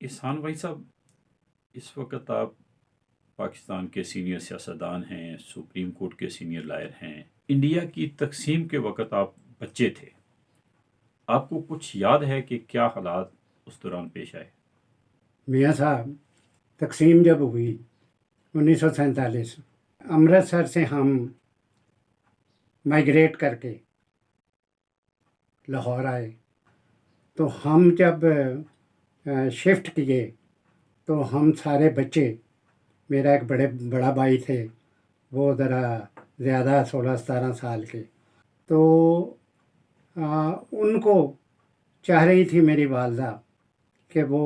احسان بھائی صاحب، اس وقت آپ پاکستان کے سینئر سیاستدان ہیں، سپریم کورٹ کے سینئر لائر ہیں۔ انڈیا کی تقسیم کے وقت آپ بچے تھے، آپ کو کچھ یاد ہے کہ کیا حالات اس دوران پیش آئے؟ میاں صاحب، تقسیم جب ہوئی 1947، امرتسر سے ہم مائیگریٹ کر کے لاہور آئے، تو ہم جب شفٹ کیے تو ہم سارے بچے، میرا ایک بڑا بھائی تھے، وہ ذرا زیادہ 16-17 سال کے، تو ان کو چاہ رہی تھی میری والدہ کہ وہ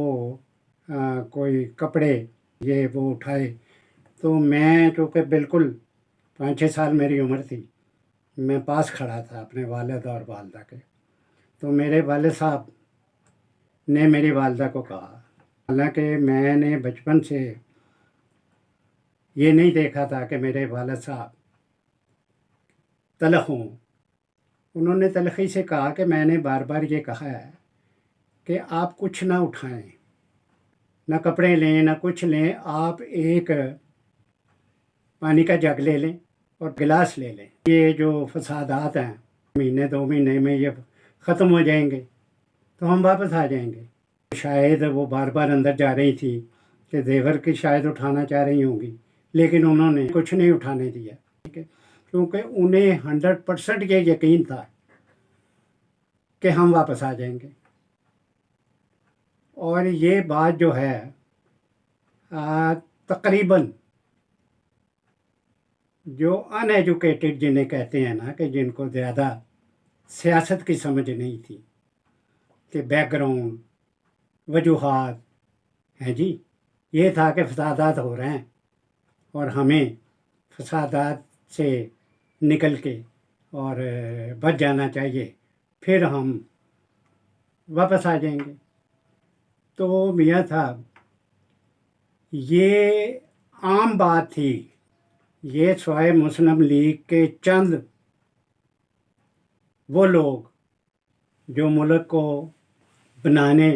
کوئی کپڑے یہ وہ اٹھائے، تو میں چونکہ بالکل 5-6 سال میری عمر تھی، میں پاس کھڑا تھا اپنے والد اور والدہ کے، تو میرے والد صاحب نے میری والدہ کو کہا، حالانکہ میں نے بچپن سے یہ نہیں دیکھا تھا کہ میرے والد صاحب تلخ ہوں، انہوں نے تلخی سے کہا کہ میں نے بار بار یہ کہا ہے کہ آپ کچھ نہ اٹھائیں، نہ کپڑے لیں نہ کچھ لیں، آپ ایک پانی کا جگ لے لیں اور گلاس لے لیں، یہ جو فسادات ہیں 1-2 مہینے میں یہ ختم ہو جائیں گے تو ہم واپس آ جائیں گے۔ شاید وہ بار بار اندر جا رہی تھی کہ زیور کی شاید اٹھانا چاہ رہی ہوں گی، لیکن انہوں نے کچھ نہیں اٹھانے دیا، ٹھیک ہے، کیونکہ انہیں 100% یہ یقین تھا کہ ہم واپس آ جائیں گے۔ اور یہ بات جو ہے تقریباً جو ان ایجوکیٹڈ جنہیں کہتے ہیں نا، کہ جن کو زیادہ سیاست کی سمجھ نہیں تھی کہ بیک گراؤنڈ وجوہات ہیں، جی یہ تھا کہ فسادات ہو رہے ہیں اور ہمیں فسادات سے نکل کے اور بچ جانا چاہیے، پھر ہم واپس آ جائیں گے۔ تو میاں صاحب، یہ عام بات تھی، یہ سوائے مسلم لیگ کے چند وہ لوگ جو ملک کو بنانے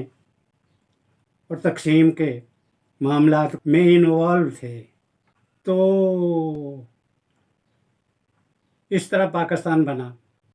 اور تقسیم کے معاملات میں انوالو تھے، تو اس طرح پاکستان بنا۔